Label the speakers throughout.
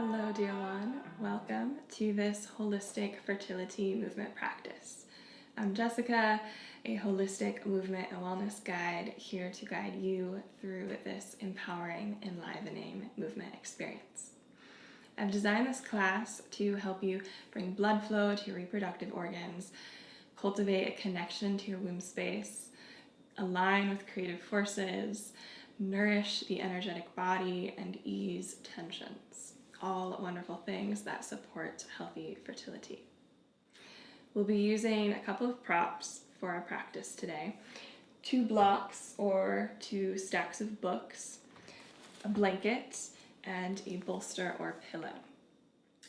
Speaker 1: Hello, dear one. Welcome to this holistic fertility movement practice. I'm Jessica, a holistic movement and wellness guide here to guide you through this empowering, enlivening movement experience. I've designed this class to help you bring blood flow to your reproductive organs, cultivate a connection to your womb space, align with creative forces, nourish the energetic body, and ease tensions. All wonderful things that support healthy fertility. We'll be using a couple of props for our practice today. 2 blocks or 2 stacks of books, a blanket, and a bolster or pillow.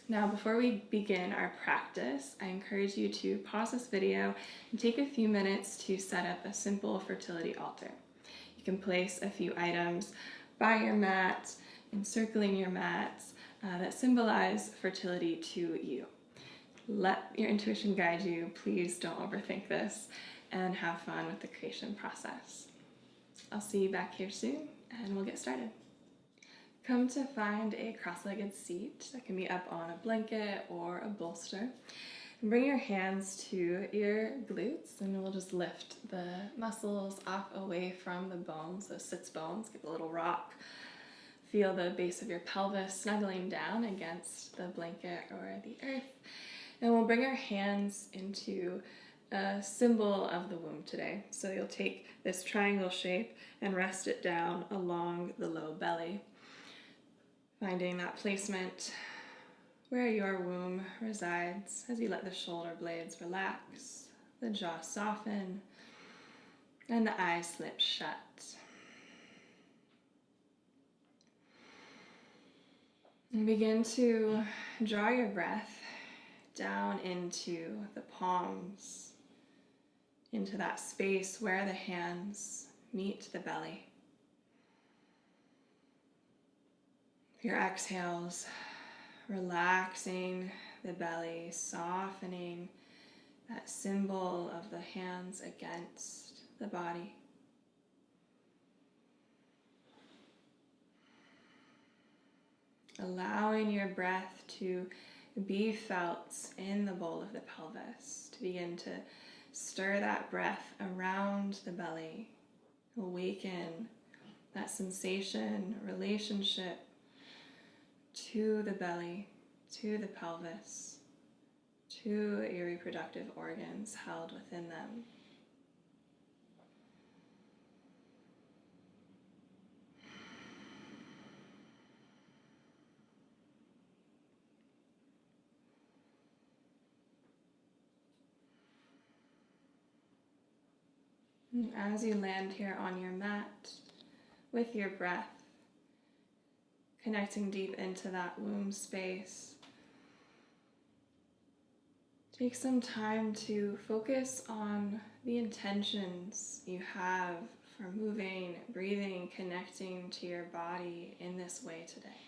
Speaker 1: Now, before we begin our practice, I encourage you to pause this video and take a few minutes to set up a simple fertility altar. You can place a few items by your mat, encircling your mat, that symbolize fertility to you. Let your intuition guide you. Please don't overthink this and have fun with the creation process. I'll see you back here soon and we'll get started. Come to find a cross-legged seat that can be up on a blanket or a bolster. And bring your hands to your glutes and we'll just lift the muscles off away from the bones, those sits bones. Give a little rock. Feel the base of your pelvis snuggling down against the blanket or the earth. And we'll bring our hands into a symbol of the womb today. So you'll take this triangle shape and rest it down along the low belly, finding that placement where your womb resides as you let the shoulder blades relax, the jaw soften, and the eyes slip shut. And begin to draw your breath down into the palms, into that space where the hands meet the belly. Your exhales, relaxing the belly, softening that symbol of the hands against the body. Allowing your breath to be felt in the bowl of the pelvis, to begin to stir that breath around the belly, awaken that sensation, relationship to the belly, to the pelvis, to your reproductive organs held within them. And as you land here on your mat with your breath, connecting deep into that womb space, take some time to focus on the intentions you have for moving, breathing, connecting to your body in this way today.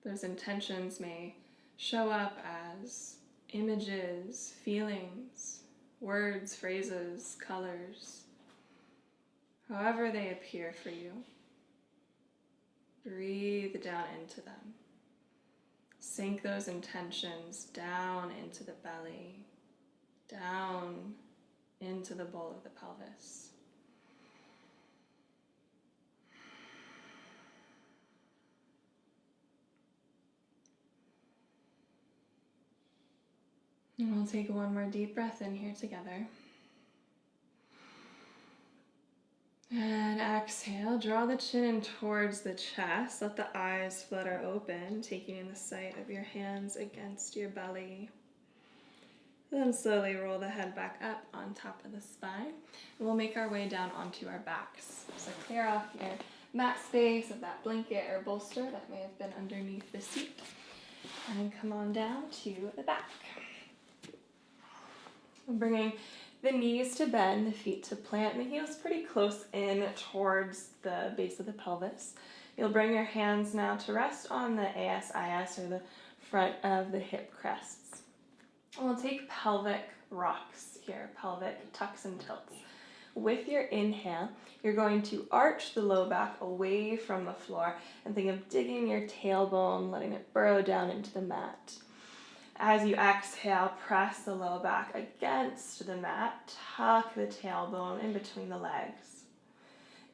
Speaker 1: Those intentions may show up as images, feelings, words, phrases, colors, however they appear for you. Breathe down into them. Sink those intentions down into the belly, down into the bowl of the pelvis. And we'll take one more deep breath in here together. And exhale, draw the chin in towards the chest. Let the eyes flutter open, taking in the sight of your hands against your belly. Then slowly roll the head back up on top of the spine. And we'll make our way down onto our backs. So clear off your mat space of that blanket or bolster that may have been underneath the seat. And come on down to the back. I'm bringing the knees to bend, the feet to plant, and the heels pretty close in towards the base of the pelvis. You'll bring your hands now to rest on the ASIS or the front of the hip crests. And we'll take pelvic rocks here, pelvic tucks and tilts. With your inhale, you're going to arch the low back away from the floor and think of digging your tailbone, letting it burrow down into the mat. As you exhale, press the low back against the mat, tuck the tailbone in between the legs.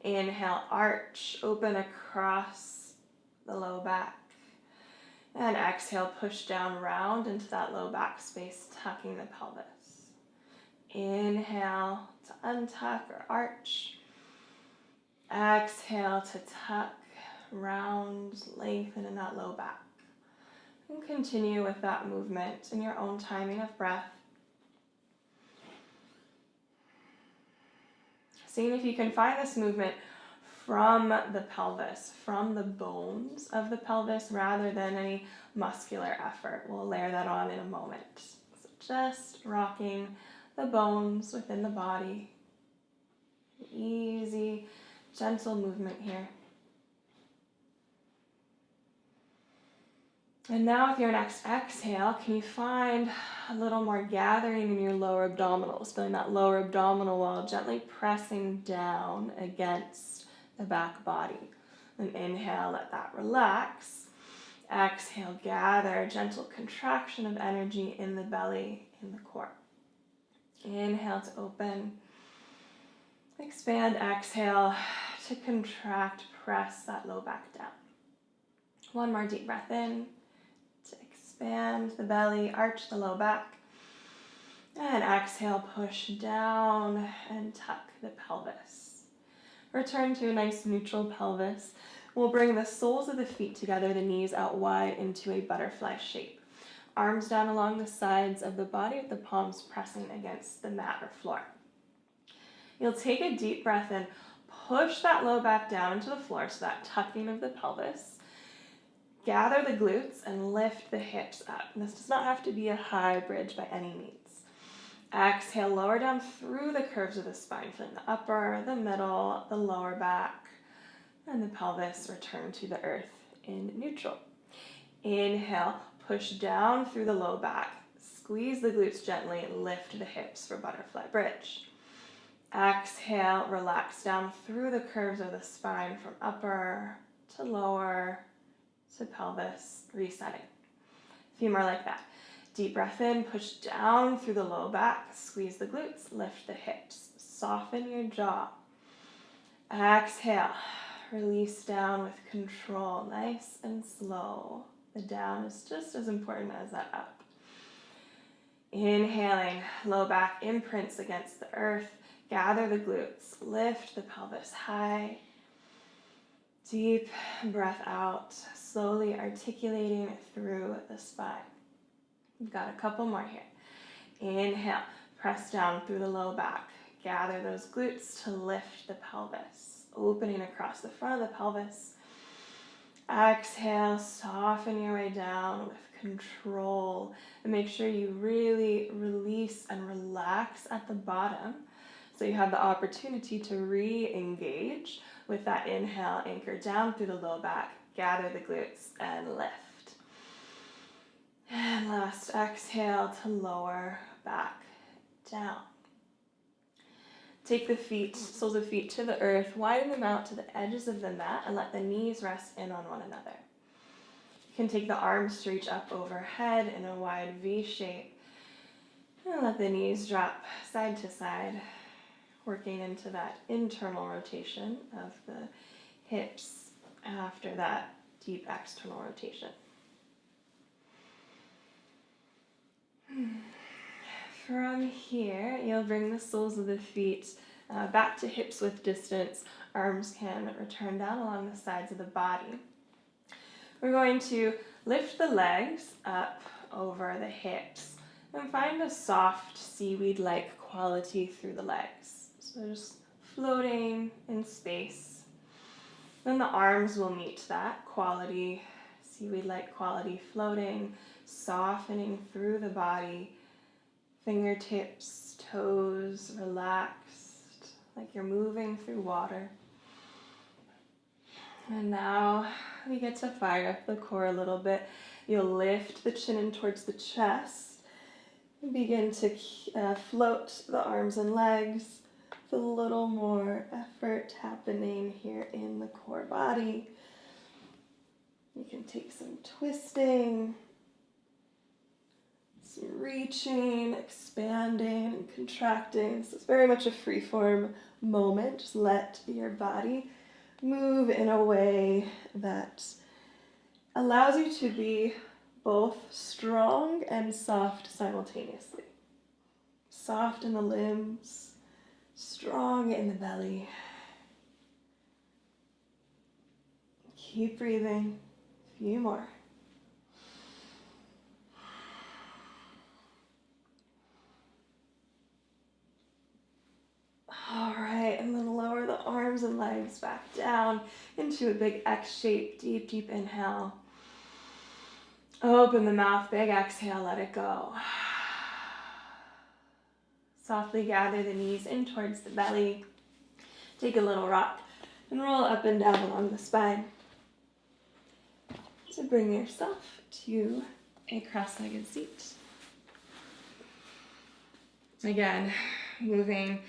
Speaker 1: Inhale, arch, open across the low back. And exhale, push down, round into that low back space, tucking the pelvis. Inhale to untuck or arch. Exhale to tuck, round, lengthen in that low back. And continue with that movement in your own timing of breath. Seeing if you can find this movement from the pelvis, from the bones of the pelvis, rather than any muscular effort. We'll layer that on in a moment. So just rocking the bones within the body. Easy, gentle movement here. And now with your next exhale, can you find a little more gathering in your lower abdominals, feeling that lower abdominal wall gently pressing down against the back body. And inhale, let that relax. Exhale, gather, gentle contraction of energy in the belly, in the core. Inhale to open. Expand, exhale to contract, press that low back down. One more deep breath in to expand the belly, arch the low back. And exhale, push down and tuck the pelvis. Return to a nice neutral pelvis. We'll bring the soles of the feet together, the knees out wide into a butterfly shape. Arms down along the sides of the body with the palms pressing against the mat or floor. You'll take a deep breath in, push that low back down into the floor, so that tucking of the pelvis. Gather the glutes and lift the hips up. And this does not have to be a high bridge by any means. Exhale, lower down through the curves of the spine, feeling the upper, the middle, the lower back, and the pelvis return to the earth in neutral. Inhale, push down through the low back, squeeze the glutes gently, lift the hips for butterfly bridge. Exhale, relax down through the curves of the spine from upper to lower to pelvis, resetting. A few more like that. Deep breath in, push down through the low back, squeeze the glutes, lift the hips, soften your jaw. Exhale, release down with control, nice and slow. The down is just as important as that up. Inhaling, low back imprints against the earth, gather the glutes, lift the pelvis high. Deep breath out, slowly articulating through the spine. We've got a couple more here. Inhale, press down through the low back. Gather those glutes to lift the pelvis, opening across the front of the pelvis. Exhale, soften your way down with control. And make sure you really release and relax at the bottom so you have the opportunity to re-engage with that inhale. Anchor down through the low back, gather the glutes, and lift. And last exhale to lower back down. Take the feet, soles of feet to the earth, widen them out to the edges of the mat, and let the knees rest in on one another. You can take the arms to reach up overhead in a wide V shape, and let the knees drop side to side, working into that internal rotation of the hips after that deep external rotation. From here, you'll bring the soles of the feet back to hips width distance. Arms can return down along the sides of the body. We're going to lift the legs up over the hips and find a soft seaweed-like quality through the legs. So just floating in space. Then the arms will meet that quality, seaweed-like quality, floating, softening through the body. Fingertips, toes relaxed, like you're moving through water. And now we get to fire up the core a little bit. You'll lift the chin in towards the chest. Begin to float the arms and legs. with a little more effort happening here in the core body. You can take some twisting, some reaching, expanding, and contracting. This is very much a free-form moment. Just let your body move in a way that allows you to be both strong and soft simultaneously. Soft in the limbs, strong in the belly. Keep breathing. A few more. All right, and then lower the arms and legs back down into a big X shape. Deep, deep inhale. Open the mouth, big exhale, let it go. Softly gather the knees in towards the belly. Take a little rock and roll up and down along the spine. So bring yourself to a cross-legged seat. Again, moving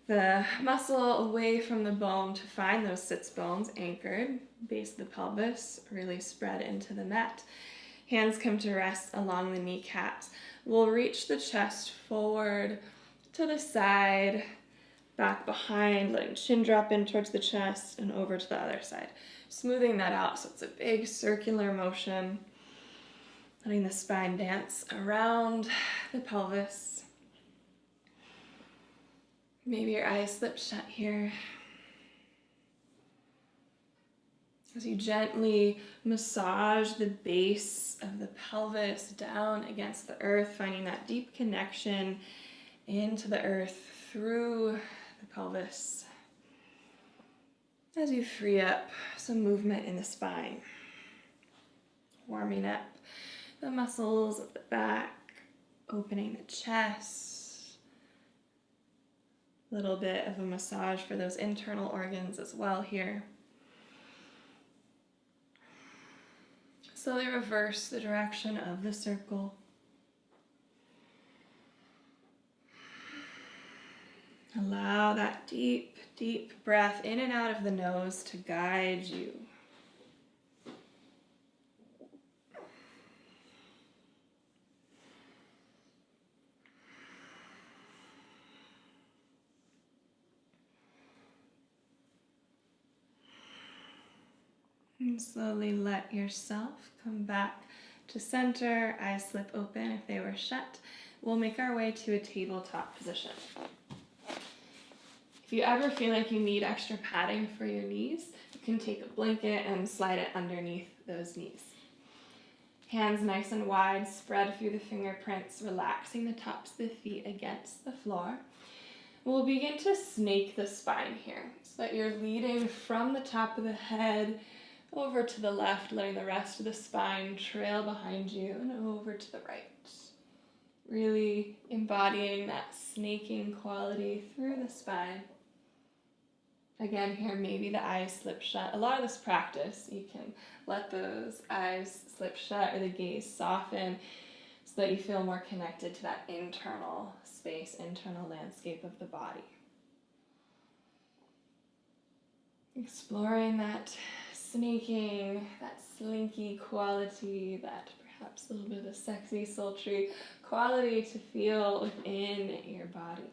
Speaker 1: the muscle away from the bone to find those sits bones anchored, base of the pelvis, really spread into the mat. Hands come to rest along the kneecaps. We'll reach the chest forward to the side, back behind, letting chin drop in towards the chest and over to the other side. Smoothing that out so it's a big circular motion, letting the spine dance around the pelvis. Maybe your eyes slip shut here. As you gently massage the base of the pelvis down against the earth, finding that deep connection into the earth through the pelvis. As you free up some movement in the spine, warming up the muscles of the back, opening the chest. A little bit of a massage for those internal organs as well here. Slowly reverse the direction of the circle. Allow that deep, deep breath in and out of the nose to guide you. And slowly let yourself come back to center, eyes slip open if they were shut. We'll make our way to a tabletop position. If you ever feel like you need extra padding for your knees, you can take a blanket and slide it underneath those knees. Hands nice and wide, spread through the fingerprints, relaxing the tops of the feet against the floor. We'll begin to snake the spine here, so that you're leading from the top of the head over to the left, letting the rest of the spine trail behind you and over to the right. Really embodying that snaking quality through the spine. Again, here, maybe the eyes slip shut. A lot of this practice, you can let those eyes slip shut or the gaze soften so that you feel more connected to that internal space, internal landscape of the body. Exploring that snaking, that slinky quality, that perhaps a little bit of a sexy, sultry quality to feel within your body.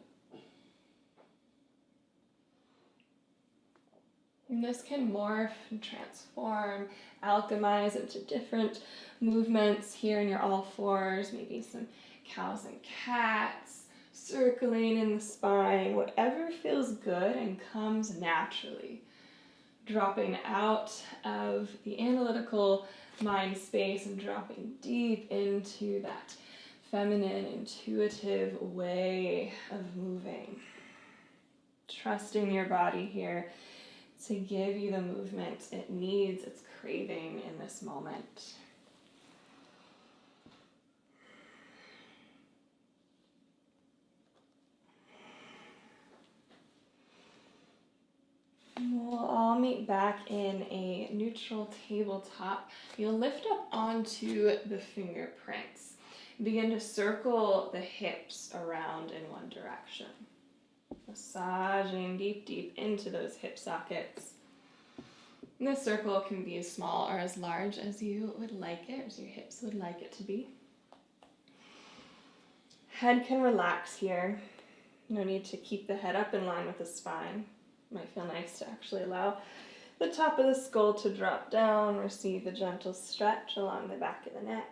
Speaker 1: And this can morph and transform, alchemize into different movements here in your all fours, maybe some cows and cats, circling in the spine, whatever feels good and comes naturally. Dropping out of the analytical mind space and dropping deep into that feminine, intuitive way of moving. Trusting your body here to give you the movement it needs, it's craving in this moment. We'll all meet back in a neutral tabletop. You'll lift up onto the fingerprints. Begin to circle the hips around in one direction. Massaging deep, deep into those hip sockets. And this circle can be as small or as large as you would like it, as your hips would like it to be. Head can relax here. No need to keep the head up in line with the spine. Might feel nice to actually allow the top of the skull to drop down, receive a gentle stretch along the back of the neck.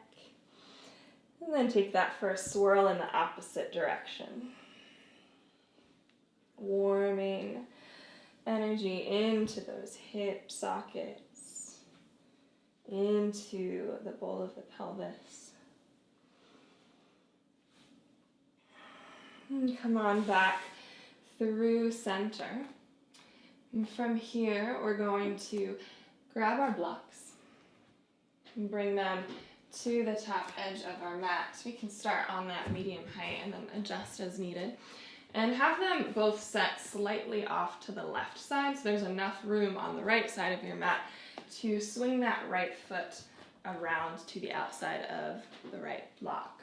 Speaker 1: And then take that for a swirl in the opposite direction. Warming energy into those hip sockets, into the bowl of the pelvis. And come on back through center. And from here, we're going to grab our blocks and bring them to the top edge of our mat. So we can start on that medium height and then adjust as needed. And have them both set slightly off to the left side, so there's enough room on the right side of your mat to swing that right foot around to the outside of the right block.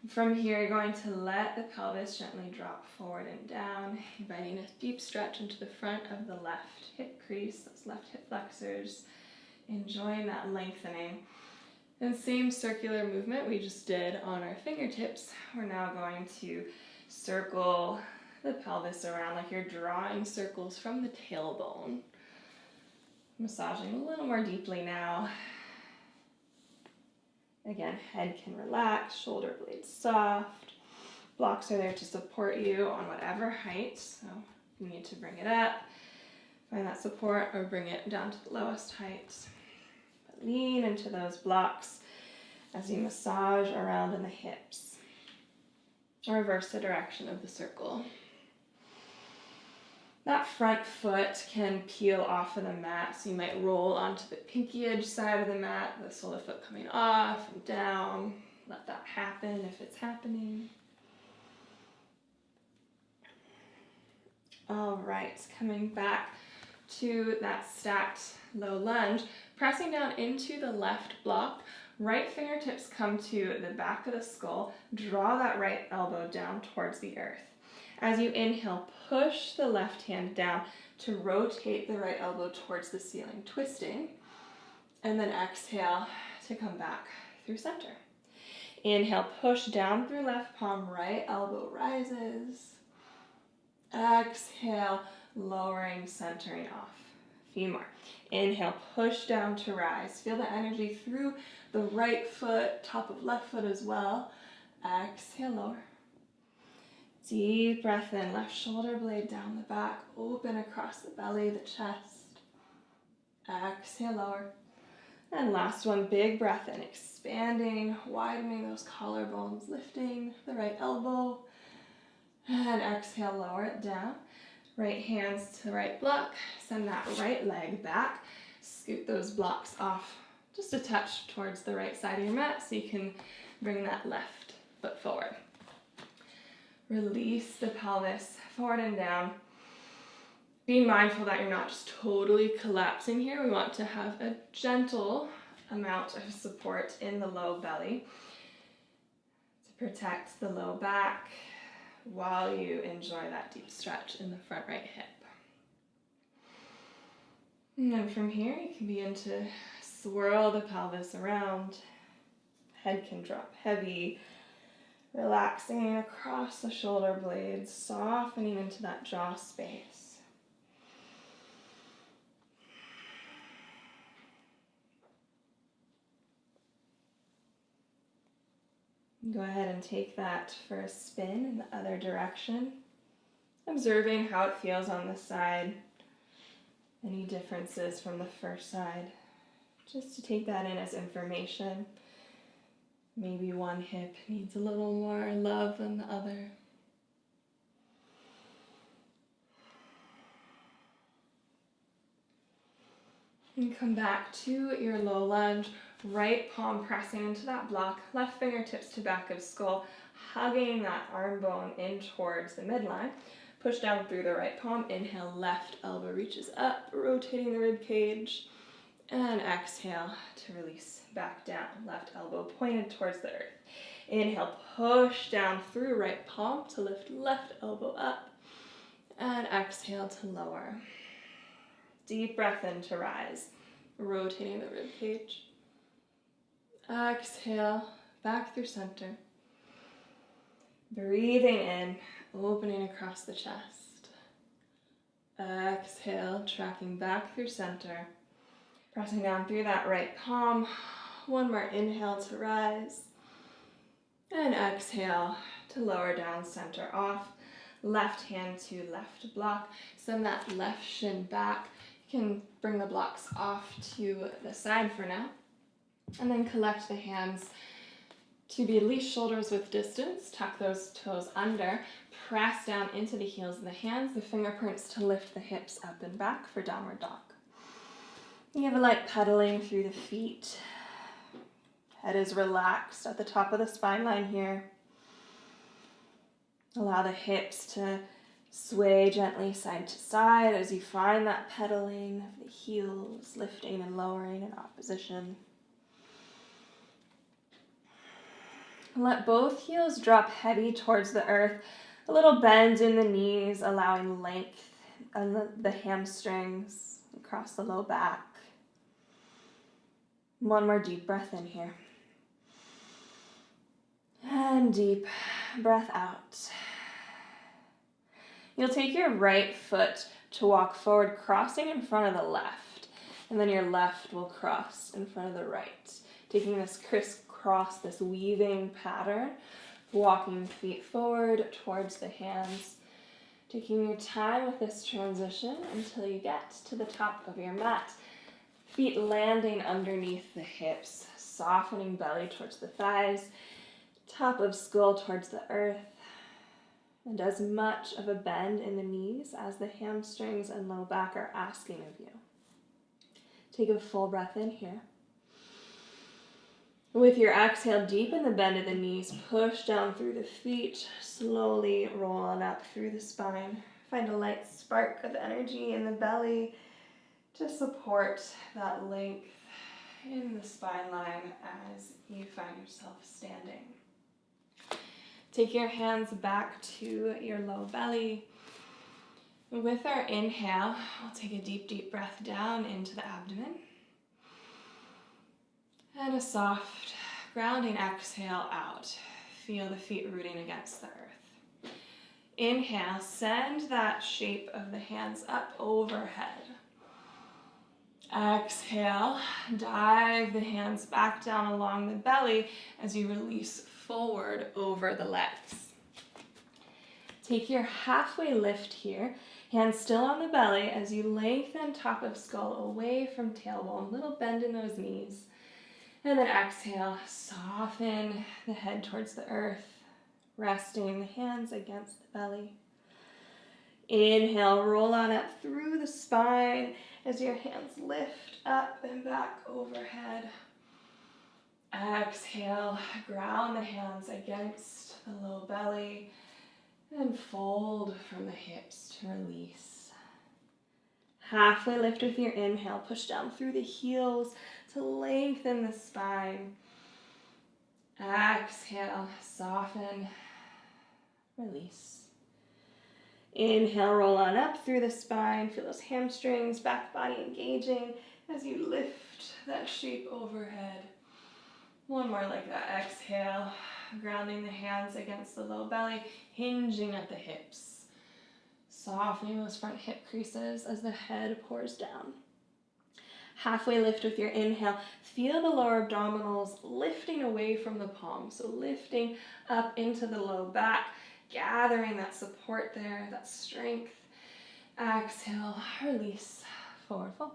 Speaker 1: From here, you're going to let the pelvis gently drop forward and down, inviting a deep stretch into the front of the left hip crease, those left hip flexors, enjoying that lengthening. And same circular movement we just did on our fingertips, we're now going to circle the pelvis around like you're drawing circles from the tailbone. Massaging a little more deeply now. Again, head can relax, shoulder blades soft. Blocks are there to support you on whatever height, so you need to bring it up, find that support, or bring it down to the lowest height. But lean into those blocks as you massage around in the hips. Reverse the direction of the circle. That front foot can peel off of the mat, so you might roll onto the pinky edge side of the mat, the sole of the foot coming off and down. Let that happen if it's happening. All right, coming back to that stacked low lunge, pressing down into the left block. Right fingertips come to the back of the skull. Draw that right elbow down towards the earth. As you inhale, push the left hand down to rotate the right elbow towards the ceiling, twisting. And then exhale to come back through center. Inhale, push down through left palm, right elbow rises. Exhale, lowering, centering off. A few more. Inhale, push down to rise. Feel the energy through the right foot, top of left foot as well. Exhale, lower. Deep breath in, left shoulder blade down the back, open across the belly, the chest. Exhale, lower. And last one, big breath in, expanding, widening those collarbones, lifting the right elbow. And exhale, lower it down. Right hands to the right block, send that right leg back. Scoot those blocks off just a touch towards the right side of your mat so you can bring that left foot forward. Release the pelvis forward and down. Be mindful that you're not just totally collapsing here. We want to have a gentle amount of support in the low belly to protect the low back while you enjoy that deep stretch in the front right hip. And then from here, you can begin to swirl the pelvis around. Head can drop heavy, relaxing across the shoulder blades, softening into that jaw space. Go ahead and take that for a spin in the other direction, observing how it feels on this side. Any differences from the first side, just to take that in as information. Maybe one hip needs a little more love than the other. And come back to your low lunge, right palm pressing into that block, left fingertips to back of skull, hugging that arm bone in towards the midline. Push down through the right palm, inhale, left elbow reaches up, rotating the rib cage, and exhale to release back down, left elbow pointed towards the earth. Inhale, push down through right palm to lift left elbow up, And exhale to lower. Deep breath in to rise, rotating the rib cage. Exhale, back through center. Breathing in, opening across the chest. Exhale, tracking back through center. Pressing down through that right palm. One more inhale to rise. And exhale to lower down, center off. Left hand to left block. Send that left shin back. You can bring the blocks off to the side for now. And then collect the hands to be at least shoulders width distance. Tuck those toes under. Press down into the heels of the hands. The fingerprints to lift the hips up and back for downward dog. You have a light pedaling through the feet. Head is relaxed at the top of the spine line here. Allow the hips to sway gently side to side as you find that pedaling of the heels, lifting and lowering in opposition. Let both heels drop heavy towards the earth. A little bend in the knees, allowing length on the hamstrings across the low back. One more deep breath in here. And deep breath out. You'll take your right foot to walk forward, crossing in front of the left. And then your left will cross in front of the right. Taking this crisscross, this weaving pattern. Walking feet forward towards the hands. Taking your time with this transition until you get to the top of your mat. Feet landing underneath the hips. Softening belly towards the thighs. Top of skull towards the earth. And as much of a bend in the knees as the hamstrings and low back are asking of you. Take a full breath in here. With your exhale, deepen the bend of the knees. Push down through the feet. Slowly roll on up through the spine. Find a light spark of energy in the belly to support that length in the spine line as you find yourself standing. Take your hands back to your low belly. With our inhale, we'll take a deep, deep breath down into the abdomen. And a soft, grounding exhale out. Feel the feet rooting against the earth. Inhale, send that shape of the hands up overhead. Exhale, dive the hands back down along the belly as you release forward over the legs. Take your halfway lift here, hands still on the belly as you lengthen top of skull away from tailbone, little bend in those knees. And then exhale, soften the head towards the earth, resting the hands against the belly. Inhale, roll on up through the spine as your hands lift up and back overhead. Exhale, ground the hands against the low belly and fold from the hips to release. Halfway lift with your inhale, push down through the heels to lengthen the spine. Exhale, soften, release. Inhale, roll on up through the spine. Feel those hamstrings, back body engaging as you lift that shape overhead. One more like that. Exhale, grounding the hands against the low belly, hinging at the hips. Softening those front hip creases as the head pours down. Halfway lift with your inhale. Feel the lower abdominals lifting away from the palms. So lifting up into the low back, gathering that support there, that strength. Exhale, release, forward fold.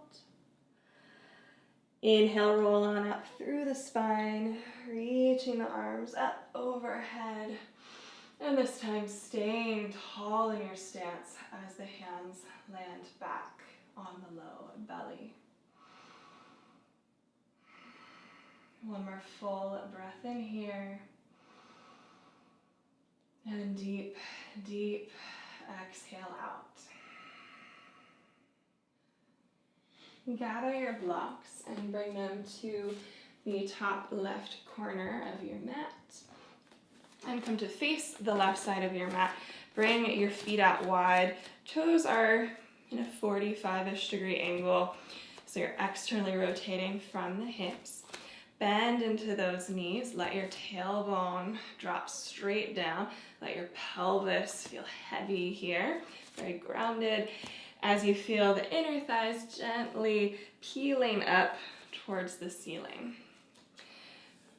Speaker 1: Inhale, roll on up through the spine, reaching the arms up overhead. And this time staying tall in your stance as the hands land back on the low belly. One more full breath in here. And deep, deep exhale out. Gather your blocks and bring them to the top left corner of your mat. And come to face the left side of your mat. Bring your feet out wide. Toes are in a 45-ish degree angle, so you're externally rotating from the hips. Bend into those knees. Let your tailbone drop straight down. Let your pelvis feel heavy here, very grounded, as you feel the inner thighs gently peeling up towards the ceiling.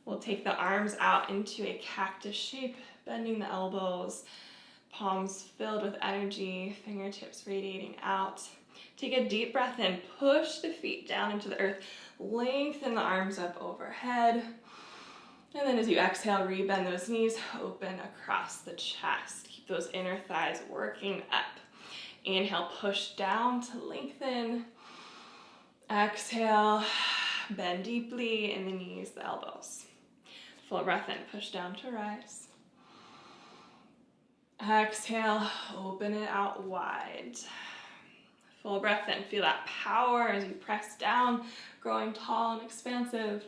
Speaker 1: We'll take the arms out into a cactus shape, bending the elbows, palms filled with energy, fingertips radiating out. Take a deep breath in, push the feet down into the earth, lengthen the arms up overhead. And then as you exhale, rebend those knees, open across the chest. Keep those inner thighs working up. Inhale, push down to lengthen. Exhale, bend deeply in the knees, the elbows. Full breath in, push down to rise. Exhale, open it out wide. Full breath in, feel that power as you press down, growing tall and expansive.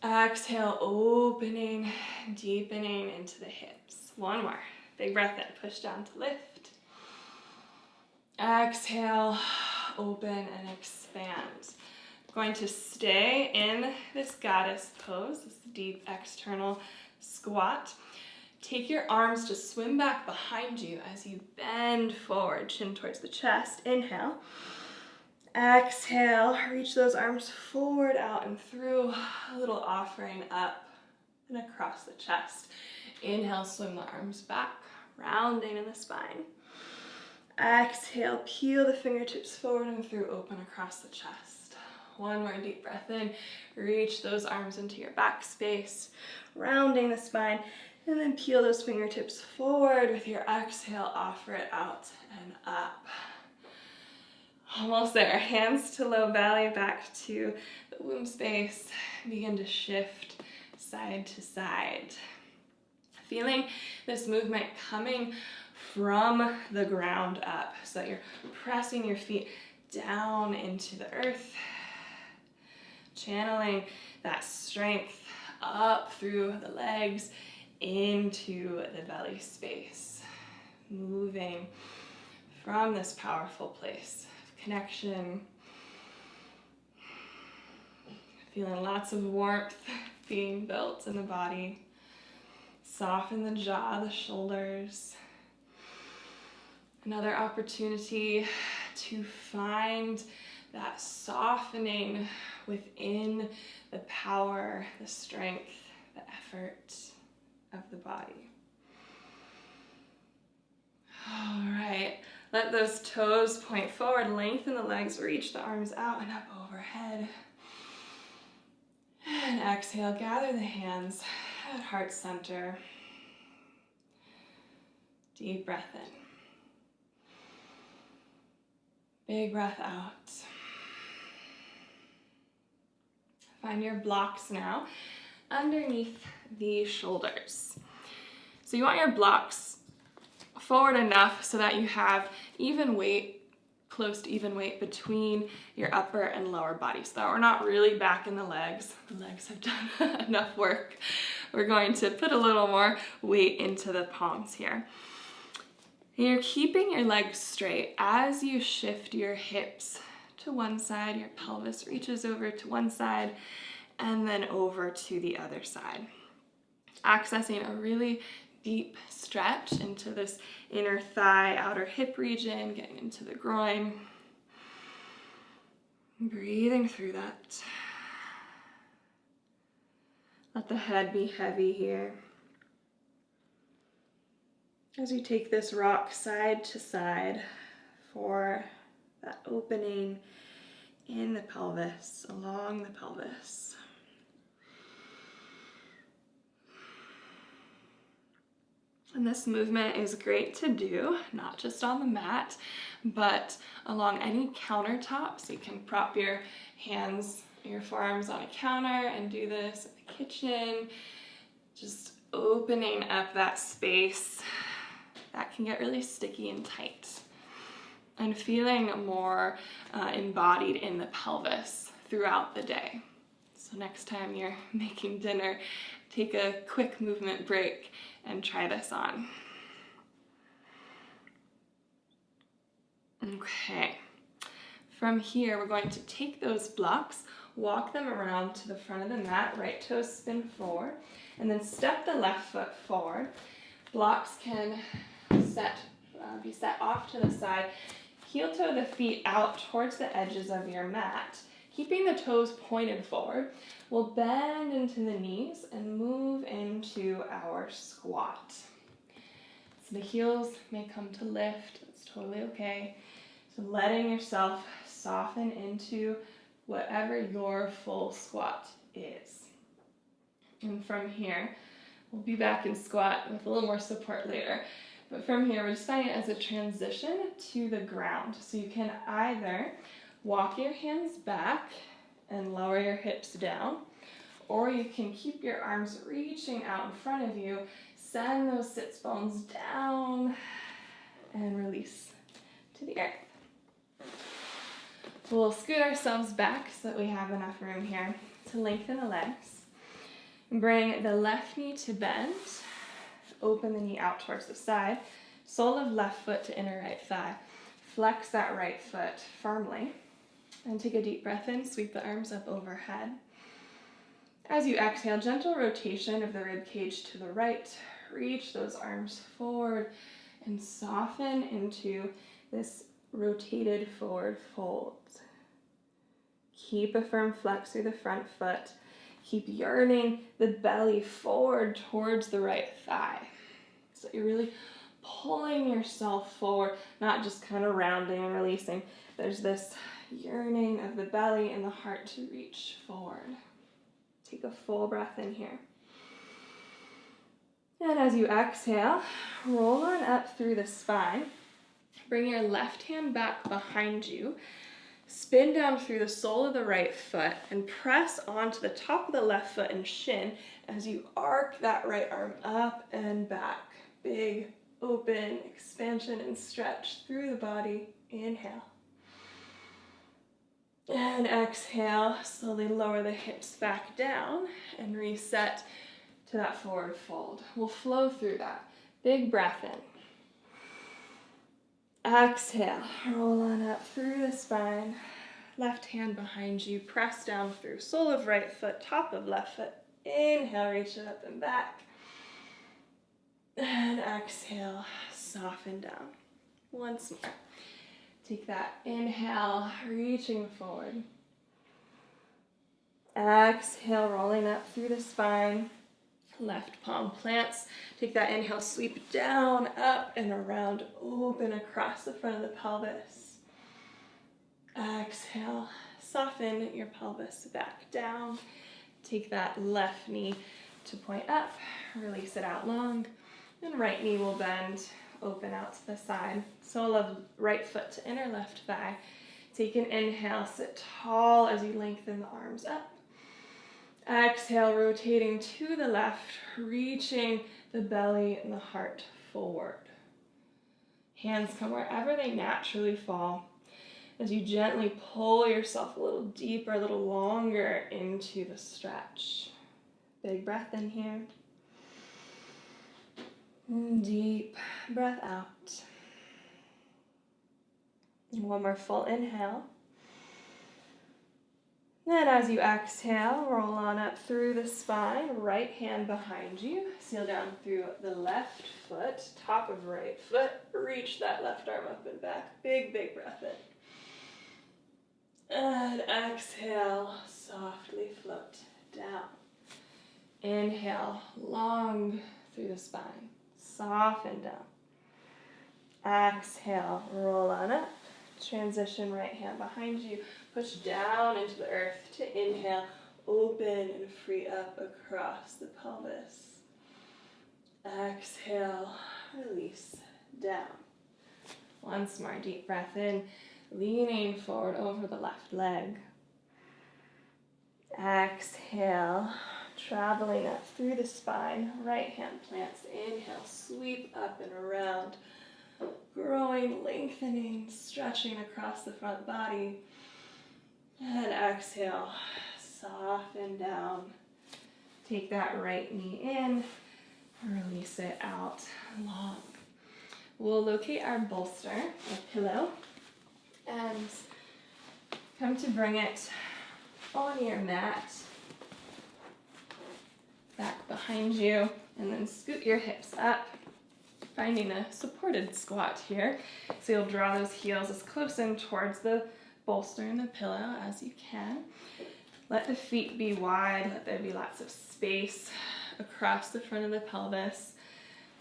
Speaker 1: Exhale, opening, deepening into the hips. One more. Big breath in, push down to lift. Exhale, open and expand. Going to stay in this goddess pose, this deep external squat. Take your arms to swim back behind you as you bend forward, chin towards the chest. Inhale. Exhale, reach those arms forward, out and through. A little offering up and across the chest. Inhale, swim the arms back, rounding in the spine. Exhale, peel the fingertips forward and through, open across the chest. One more deep breath in. Reach those arms into your back space, rounding the spine. And then peel those fingertips forward. With your exhale, offer it out and up. Almost there. Hands to low belly, back to the womb space. Begin to shift side to side. Feeling this movement coming from the ground up, so that you're pressing your feet down into the earth, channeling that strength up through the legs, into the belly space, moving from this powerful place of connection, feeling lots of warmth being built in the body. Soften the jaw, the shoulders. Another opportunity to find that softening within the power, the strength, the effort of the body. All right, let those toes point forward, lengthen the legs, reach the arms out and up overhead. And exhale, gather the hands at heart center. Deep breath in. Big breath out. Find your blocks now underneath the shoulders. So you want your blocks forward enough so that you have even weight, close to even weight between your upper and lower body, so that we're not really back in the legs. The legs have done enough work. We're going to put a little more weight into the palms here. And you're keeping your legs straight as you shift your hips to one side, your pelvis reaches over to one side, and then over to the other side. Accessing a really deep stretch into this inner thigh, outer hip region, getting into the groin. Breathing through that. Let the head be heavy here. As you take this rock side to side for that opening in the pelvis, along the pelvis. And this movement is great to do, not just on the mat, but along any countertop. So you can prop your hands, your forearms on a counter and do this in the kitchen. Just opening up that space that can get really sticky and tight. And feeling more embodied in the pelvis throughout the day. So next time you're making dinner, take a quick movement break and try this on. Okay. From here, we're going to take those blocks, walk them around to the front of the mat, right toes spin forward, and then step the left foot forward. Blocks can be set off to the side. Heel toe the feet out towards the edges of your mat, keeping the toes pointed forward. We'll bend into the knees and move into our squat. So the heels may come to lift, that's totally okay. So letting yourself soften into whatever your full squat is. And from here, we'll be back in squat with a little more support later. But from here, we're just finding it as a transition to the ground. So you can either walk your hands back and lower your hips down, or you can keep your arms reaching out in front of you, send those sits bones down, and release to the earth. We'll scoot ourselves back so that we have enough room here to lengthen the legs. Bring the left knee to bend. Open the knee out towards the side. Sole of left foot to inner right thigh. Flex that right foot firmly. And take a deep breath in. Sweep the arms up overhead. As you exhale, gentle rotation of the rib cage to the right. Reach those arms forward and soften into this rotated forward fold. Keep a firm flex through the front foot. Keep yearning the belly forward towards the right thigh. So you're really pulling yourself forward, not just kind of rounding and releasing. There's this yearning of the belly and the heart to reach forward. Take a full breath in here. And as you exhale, roll on up through the spine. Bring your left hand back behind you. Spin down through the sole of the right foot and press onto the top of the left foot and shin as you arc that right arm up and back. Big, open, expansion and stretch through the body. Inhale. And exhale, slowly lower the hips back down and reset to that forward fold. We'll flow through that. Big breath in. Exhale, roll on up through the spine. Left hand behind you, press down through sole of right foot, top of left foot. Inhale, reach it up and back. And exhale, soften down. Once more. Take that inhale, reaching forward. Exhale, rolling up through the spine. Left palm plants. Take that inhale, sweep down, up and around, open across the front of the pelvis. Exhale, soften your pelvis back down. Take that left knee to point up, release it out long. And right knee will bend, open out to the side. Sole of right foot to inner left thigh. Take an inhale, sit tall as you lengthen the arms up. Exhale, rotating to the left, reaching the belly and the heart forward. Hands come wherever they naturally fall as you gently pull yourself a little deeper, a little longer into the stretch. Big breath in here. Deep breath out. And one more full inhale. Then as you exhale, roll on up through the spine, right hand behind you. Seal down through the left foot, top of right foot. Reach that left arm up and back. Big, big breath in. And exhale, softly float down. Inhale, long through the spine. Soften down. Exhale, roll on up. Transition right hand behind you. Push down into the earth to inhale. Open and free up across the pelvis. Exhale, release down. Once more, deep breath in. Leaning forward over the left leg. Exhale, traveling up through the spine. Right hand plants. Inhale, sweep up and around. Growing, lengthening, stretching across the front body. And exhale, soften down. Take that right knee in, release it out long. We'll locate our bolster, our pillow, And come to bring it on your mat, back behind you, and then scoot your hips up, finding a supported squat here. So you'll draw those heels as close in towards the bolster and the pillow as you can. Let the feet be wide, let there be lots of space across the front of the pelvis.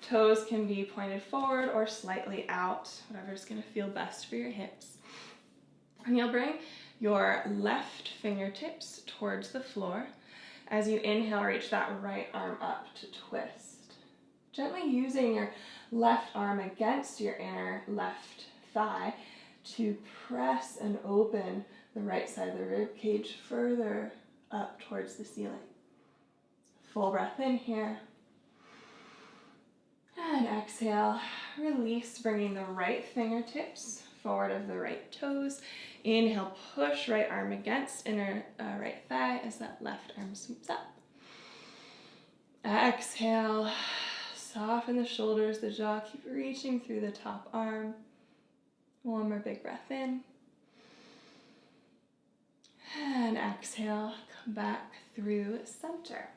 Speaker 1: Toes can be pointed forward or slightly out, whatever's going to feel best for your hips. And you'll bring your left fingertips towards the floor. As you inhale, reach that right arm up to twist. Gently using your left arm against your inner left thigh to press and open the right side of the rib cage further up towards the ceiling. Full breath in here. And exhale, release, bringing the right fingertips forward of the right toes. Inhale, push right arm against inner right thigh as that left arm sweeps up. Exhale, soften the shoulders, the jaw, keep reaching through the top arm. One more big breath in. And exhale, come back through center.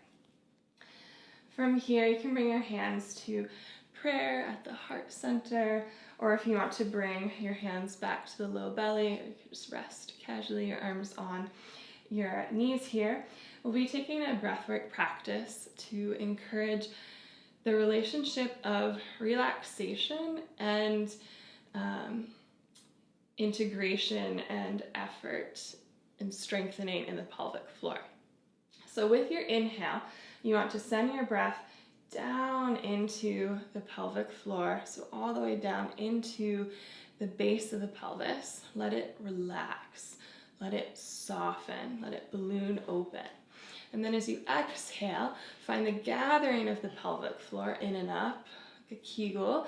Speaker 1: From here, you can bring your hands to prayer at the heart center, or if you want to bring your hands back to the low belly, or you can just rest casually, your arms on your knees here. We'll be taking a breathwork practice to encourage the relationship of relaxation and integration and effort and strengthening in the pelvic floor. So with your inhale, you want to send your breath down into the pelvic floor, so all the way down into the base of the pelvis. Let it relax, let it soften, let it balloon open. And then as you exhale, find the gathering of the pelvic floor in and up, like a Kegel,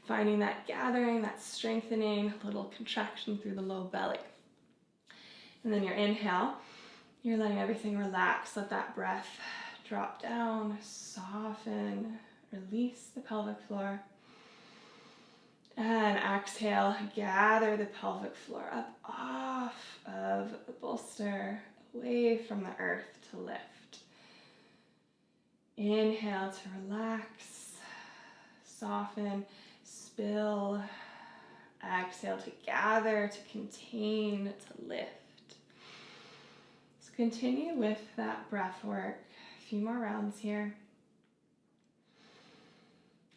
Speaker 1: finding that gathering, that strengthening, little contraction through the low belly. And then your inhale, you're letting everything relax, let that breath drop down, soften, release the pelvic floor. And exhale, gather the pelvic floor up off of the bolster, away from the earth to lift. Inhale to relax, soften, spill. Exhale to gather, to contain, to lift. So continue with that breath work. A few more rounds here.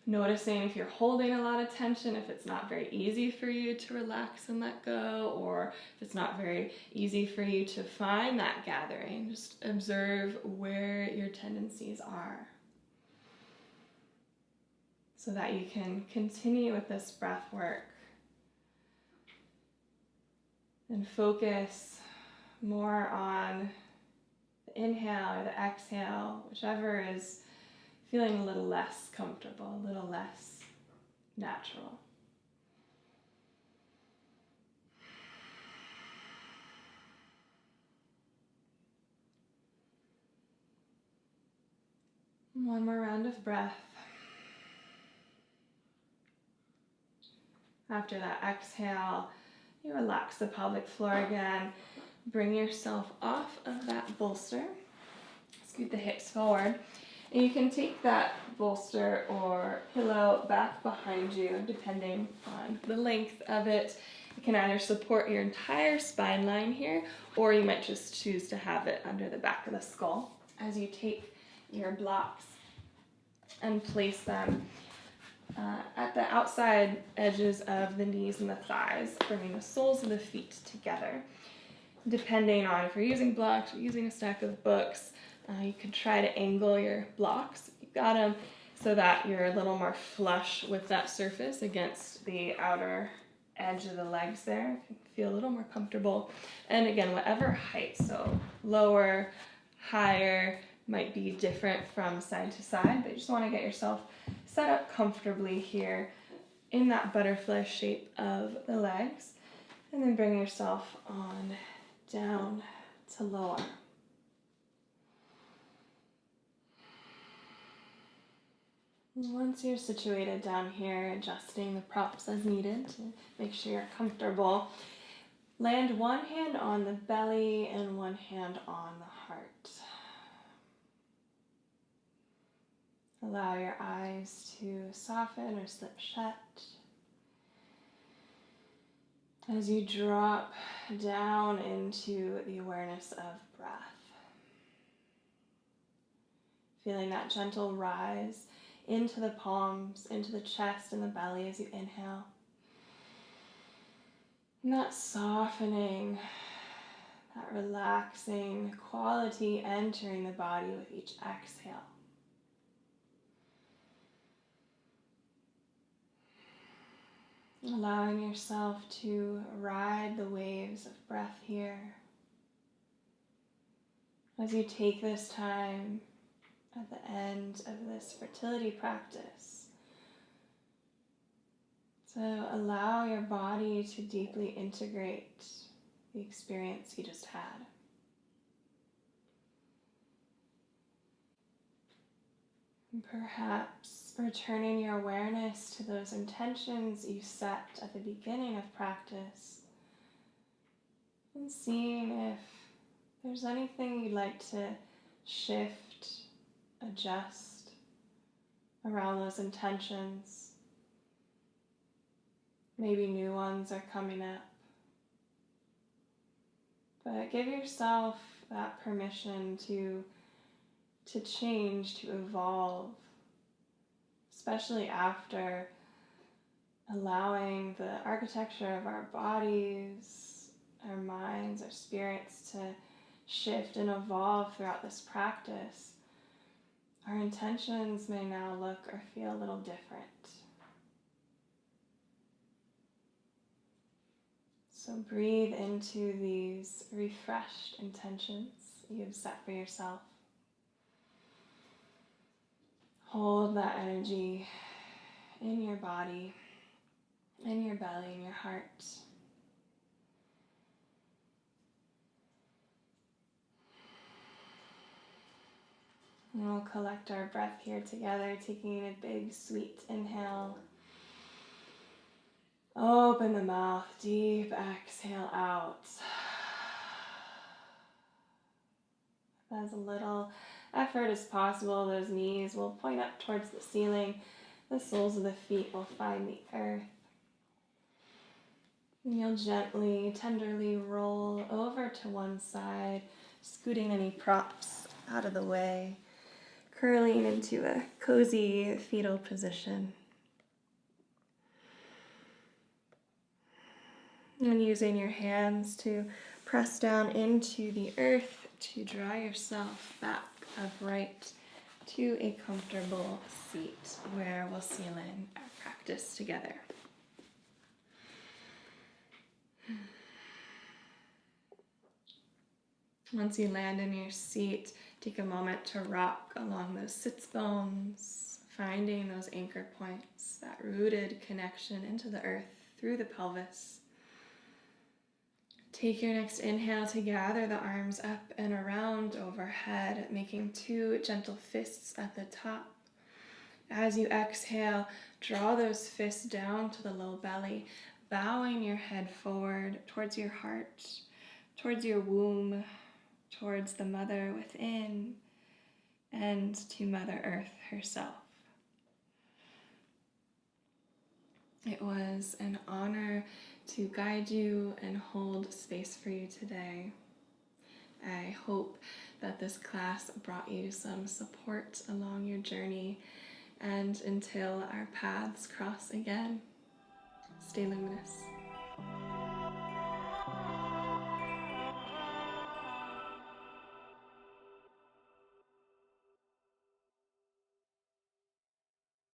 Speaker 1: Noticing if you're holding a lot of tension, if it's not very easy for you to relax and let go, or if it's not very easy for you to find that gathering. Just observe where your tendencies are so that you can continue with this breath work and focus more on the inhale or the exhale, whichever is feeling a little less comfortable, a little less natural. One more round of breath. After that exhale, you relax the pelvic floor again. Bring yourself off of that bolster. Scoot the hips forward. And you can take that bolster or pillow back behind you, depending on the length of it. It can either support your entire spine line here, or you might just choose to have it under the back of the skull as you take your blocks and place them at the outside edges of the knees and the thighs, bringing the soles of the feet together. Depending on if you're using blocks or using a stack of books, you can try to angle your blocks, if you've got them, so that you're a little more flush with that surface against the outer edge of the legs there. You can feel a little more comfortable. And again, whatever height, so lower, higher, might be different from side to side, but you just want to get yourself set up comfortably here in that butterfly shape of the legs, and then bring yourself on down to lower. Once you're situated down here, adjusting the props as needed to make sure you're comfortable, Land one hand on the belly and one hand on the heart. Allow your eyes to soften or slip shut as you drop down into the awareness of breath. Feeling that gentle rise into the palms, into the chest and the belly as you inhale. And that softening, that relaxing quality entering the body with each exhale. Allowing yourself to ride the waves of breath here as you take this time at the end of this fertility practice. So allow your body to deeply integrate the experience you just had. And perhaps returning your awareness to those intentions you set at the beginning of practice and seeing if there's anything you'd like to shift, adjust around those intentions. Maybe new ones are coming up. But give yourself that permission to change, to evolve, especially after allowing the architecture of our bodies, our minds, our spirits to shift and evolve throughout this practice. Our intentions may now look or feel a little different. So breathe into these refreshed intentions you've set for yourself. Hold that energy in your body, in your belly, in your heart. And we'll collect our breath here together, taking a big, sweet inhale. Open the mouth, deep exhale out. As little effort as possible, those knees will point up towards the ceiling. The soles of the feet will find the earth. And you'll gently, tenderly roll over to one side, scooting any props out of the way, curling into a cozy fetal position. And using your hands to press down into the earth to draw yourself back upright to a comfortable seat where we'll seal in our practice together. Once you land in your seat, take a moment to rock along those sits bones, finding those anchor points, that rooted connection into the earth through the pelvis. Take your next inhale to gather the arms up and around overhead, making two gentle fists at the top. As you exhale, draw those fists down to the low belly, bowing your head forward towards your heart, towards your womb, towards the mother within, and to Mother Earth herself. It was an honor to guide you and hold space for you today. I hope that this class brought you some support along your journey, and until our paths cross again, stay luminous.